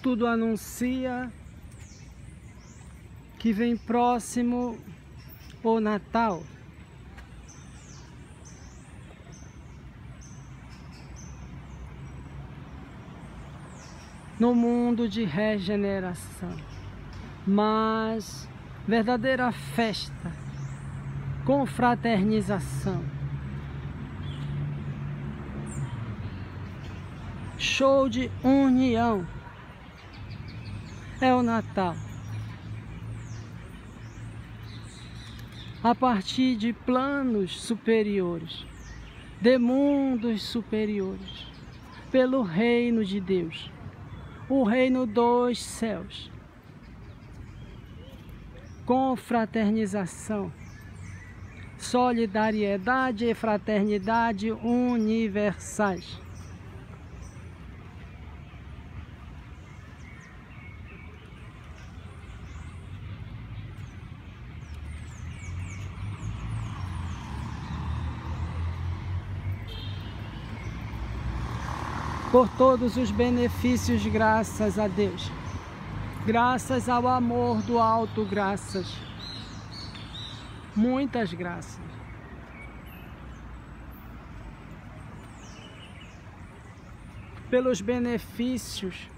Tudo anuncia que vem próximo o Natal. No mundo de regeneração, mas verdadeira festa, confraternização, show de união, é o Natal. A partir de planos superiores, de mundos superiores, pelo reino de Deus, o reino dos céus. Confraternização, solidariedade e fraternidade universais. Por todos os benefícios, graças a Deus. Graças ao amor do alto, graças. Muitas graças. Pelos benefícios,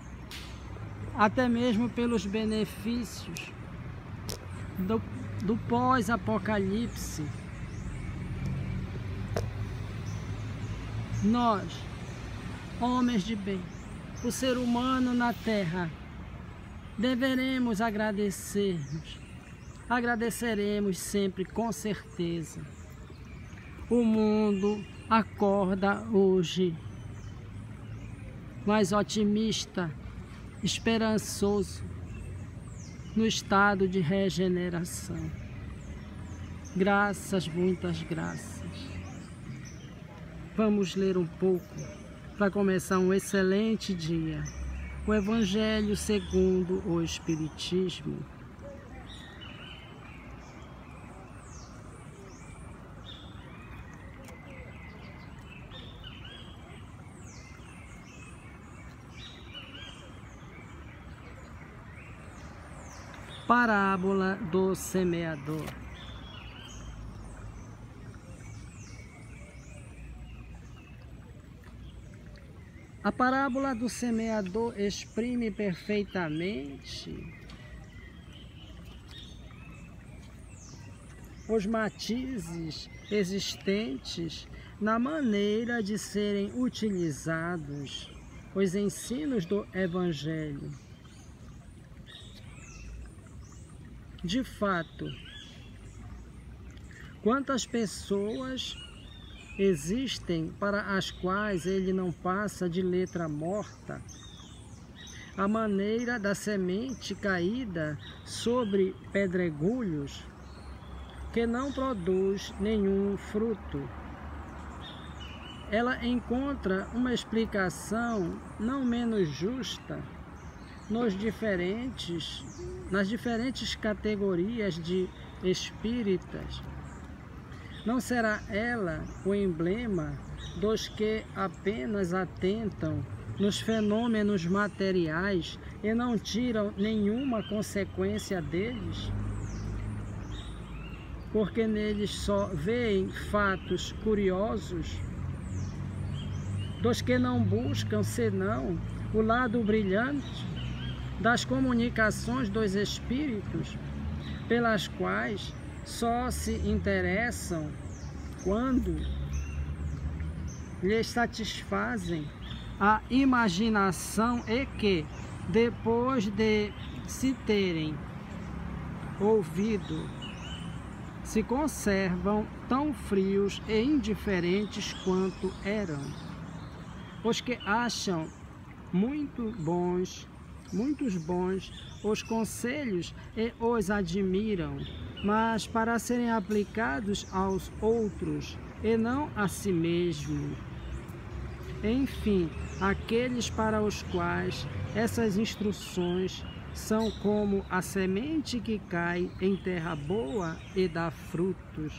até mesmo pelos benefícios do pós-apocalipse. Nós, homens de bem, o ser humano na terra, deveremos agradeceremos sempre com certeza. O mundo acorda hoje mais otimista, esperançoso, no estado de regeneração. Graças, muitas graças. Vamos ler um pouco para começar um excelente dia. O Evangelho segundo o Espiritismo. Parábola do semeador. A parábola do semeador exprime perfeitamente os matizes existentes na maneira de serem utilizados os ensinos do Evangelho. De fato, quantas pessoas existem para as quais ele não passa de letra morta, a maneira da semente caída sobre pedregulhos, que não produz nenhum fruto. Ela encontra uma explicação não menos justa nas diferentes categorias de espíritas. Não será ela o emblema dos que apenas atentam nos fenômenos materiais e não tiram nenhuma consequência deles? Porque neles só veem fatos curiosos? Dos que não buscam senão o lado brilhante das comunicações dos espíritos, pelas quais só se interessam quando lhes satisfazem a imaginação e que, depois de se terem ouvido, se conservam tão frios e indiferentes quanto eram. Os que acham muitos bons os conselhos e os admiram, mas para serem aplicados aos outros e não a si mesmo. Enfim, aqueles para os quais essas instruções são como a semente que cai em terra boa e dá frutos.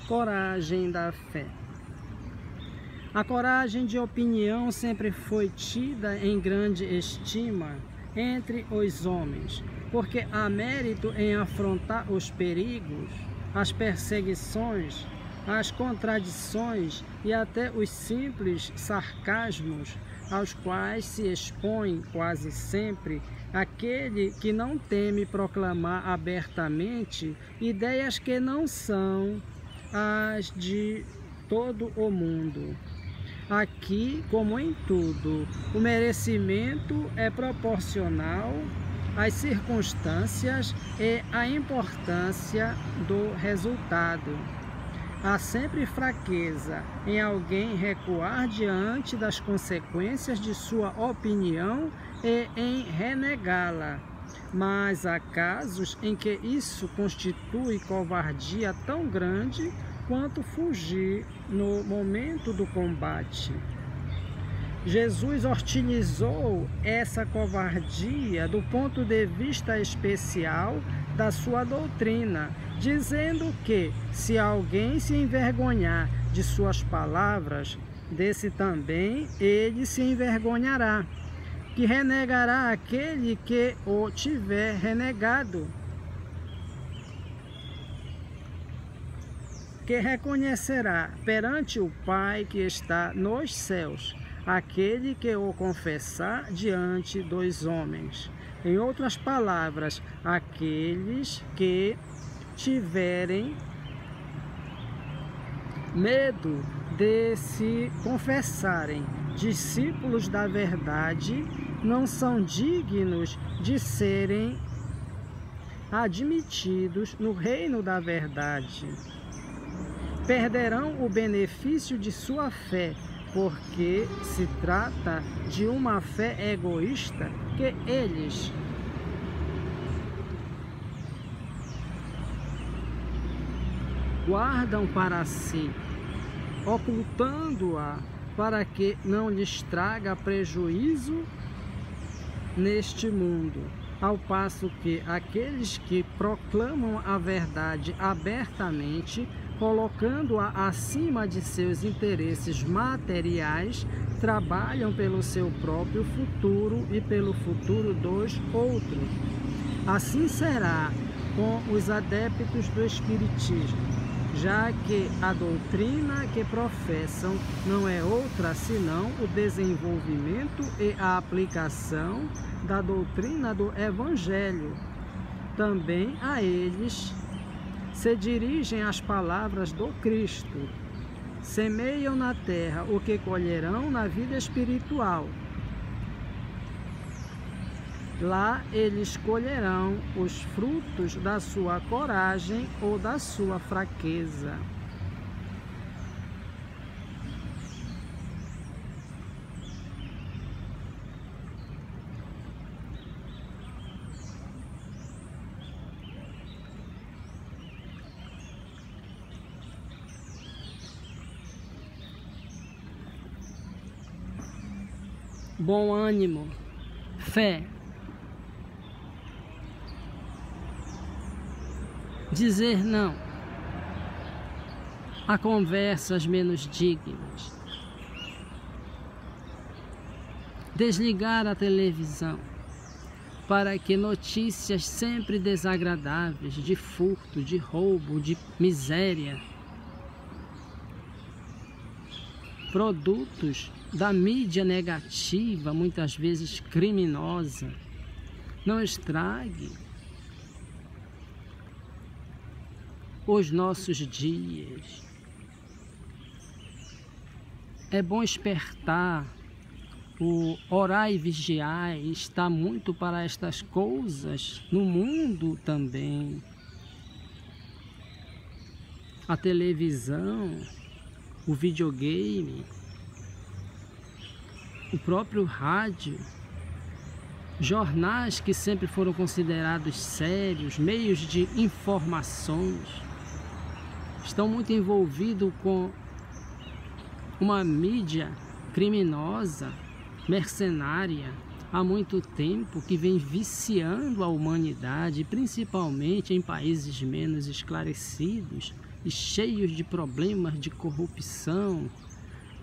coragem da fé. A coragem de opinião sempre foi tida em grande estima entre os homens, porque há mérito em afrontar os perigos, as perseguições, as contradições e até os simples sarcasmos aos quais se expõe quase sempre aquele que não teme proclamar abertamente ideias que não são as de todo o mundo. Aqui, como em tudo, o merecimento é proporcional às circunstâncias e à importância do resultado. Há sempre fraqueza em alguém recuar diante das consequências de sua opinião e em renegá-la. Mas há casos em que isso constitui covardia tão grande quanto fugir no momento do combate. Jesus hostilizou essa covardia do ponto de vista especial da sua doutrina, dizendo que, se alguém se envergonhar de suas palavras, desse também ele se envergonhará, que renegará aquele que o tiver renegado, que reconhecerá perante o Pai que está nos céus, aquele que o confessar diante dos homens. Em outras palavras, aqueles que tiverem medo de se confessarem discípulos da verdade não são dignos de serem admitidos no reino da verdade. Perderão o benefício de sua fé, porque se trata de uma fé egoísta que eles guardam para si, ocultando-a para que não lhes traga prejuízo neste mundo, ao passo que aqueles que proclamam a verdade abertamente, colocando-a acima de seus interesses materiais, trabalham pelo seu próprio futuro e pelo futuro dos outros. Assim será com os adeptos do Espiritismo, já que a doutrina que professam não é outra senão o desenvolvimento e a aplicação da doutrina do Evangelho. Também a eles se dirigem as palavras do Cristo: semeiam na terra o que colherão na vida espiritual. Lá eles colherão os frutos da sua coragem ou da sua fraqueza. Bom ânimo, fé. Dizer não a conversas menos dignas. Desligar a televisão para que notícias sempre desagradáveis de furto, de roubo, de miséria, produtos da mídia negativa, muitas vezes criminosa, não estrague os nossos dias. É bom espertar, o orar e vigiar, está muito para estas coisas no mundo também. A televisão, o videogame, o próprio rádio, jornais que sempre foram considerados sérios, meios de informações, estão muito envolvidos com uma mídia criminosa, mercenária, há muito tempo, que vem viciando a humanidade, principalmente em países menos esclarecidos, e cheios de problemas de corrupção,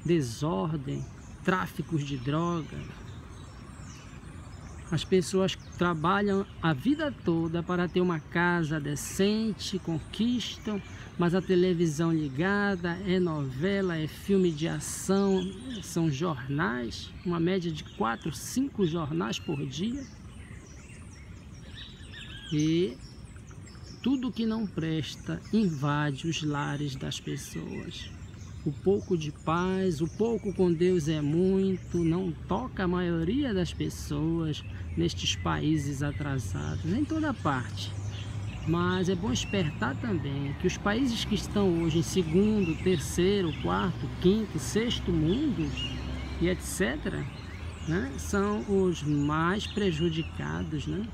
desordem, tráficos de droga. As pessoas trabalham a vida toda para ter uma casa decente, conquistam, mas a televisão ligada, é novela, é filme de ação, são jornais, uma média de 4, 5 jornais por dia. E tudo que não presta invade os lares das pessoas. O pouco de paz, o pouco com Deus é muito, não toca a maioria das pessoas nestes países atrasados, em toda parte. Mas é bom espertar também que os países que estão hoje em segundo, terceiro, quarto, quinto, sexto mundos e etc., né, são os mais prejudicados, né,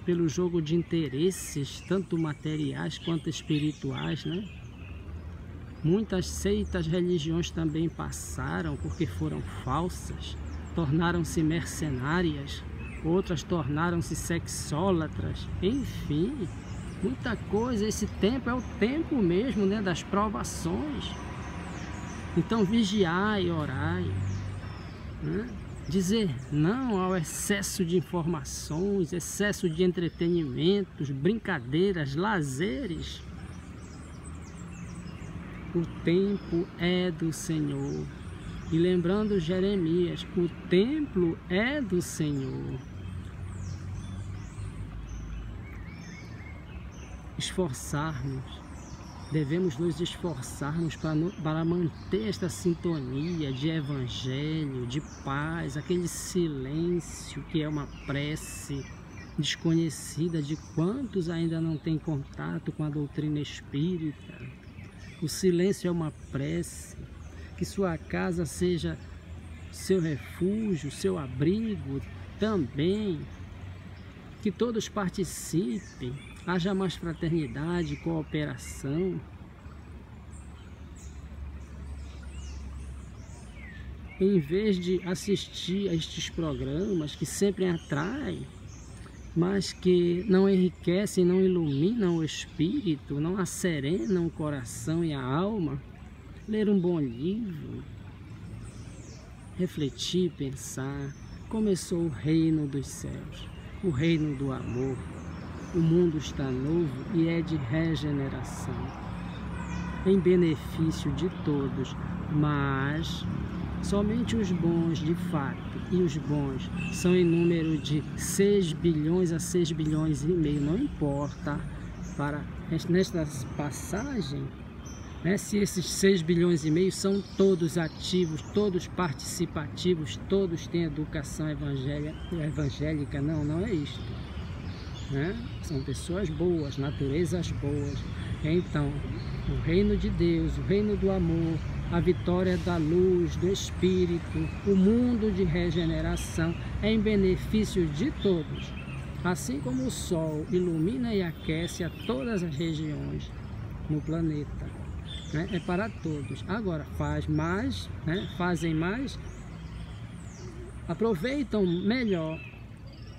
pelo jogo de interesses, tanto materiais quanto espirituais, né? Muitas seitas, religiões também passaram porque foram falsas, tornaram-se mercenárias, outras tornaram-se sexólatras, enfim, muita coisa. Esse tempo é o tempo mesmo, né, das provações. Então vigiai e orai, né? Dizer não ao excesso de informações, excesso de entretenimentos, brincadeiras, lazeres. O tempo é do Senhor. E lembrando Jeremias, o templo é do Senhor. Devemos nos esforçarmos para manter esta sintonia de evangelho, de paz, aquele silêncio que é uma prece desconhecida de quantos ainda não têm contato com a doutrina espírita. O silêncio é uma prece, que sua casa seja seu refúgio, seu abrigo também, que todos participem, haja mais fraternidade, cooperação. Em vez de assistir a estes programas que sempre atraem, mas que não enriquecem, não iluminam o espírito, não asserenam o coração e a alma, ler um bom livro, refletir, pensar. Começou o reino dos céus, o reino do amor. O mundo está novo e é de regeneração, em benefício de todos, mas somente os bons de fato, e os bons são em número de 6 bilhões a 6 bilhões e meio, não importa para nesta passagem, né, se esses 6 bilhões e meio são todos ativos, todos participativos, todos têm educação evangélica, não é isto. Né? São pessoas boas, naturezas boas. Então, o reino de Deus, o reino do amor, a vitória da luz, do Espírito, o mundo de regeneração é em benefício de todos. Assim como o sol ilumina e aquece a todas as regiões no planeta, né? É para todos. Agora, fazem mais, aproveitam melhor.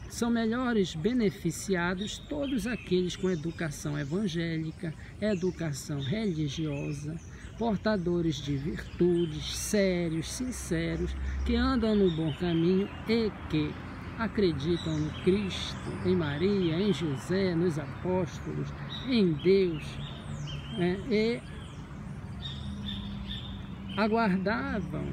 São melhores beneficiados todos aqueles com educação evangélica, educação religiosa, portadores de virtudes, sérios, sinceros, que andam no bom caminho e que acreditam no Cristo, em Maria, em José, nos apóstolos, em Deus, né? E aguardavam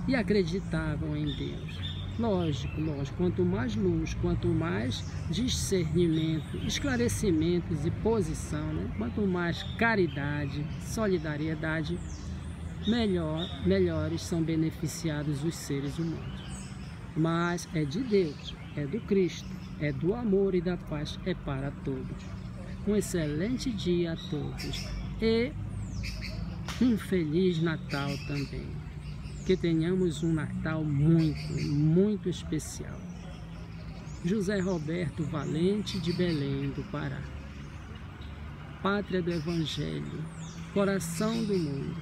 e acreditavam em Deus. Lógico, quanto mais luz, quanto mais discernimento, esclarecimentos e posição, né? Quanto mais caridade, solidariedade, melhores são beneficiados os seres humanos. Mas é de Deus, é do Cristo, é do amor e da paz, é para todos. Um excelente dia a todos e um Feliz Natal também. Que tenhamos um Natal muito especial. José Roberto Valente, de Belém do Pará. Pátria do Evangelho, coração do mundo.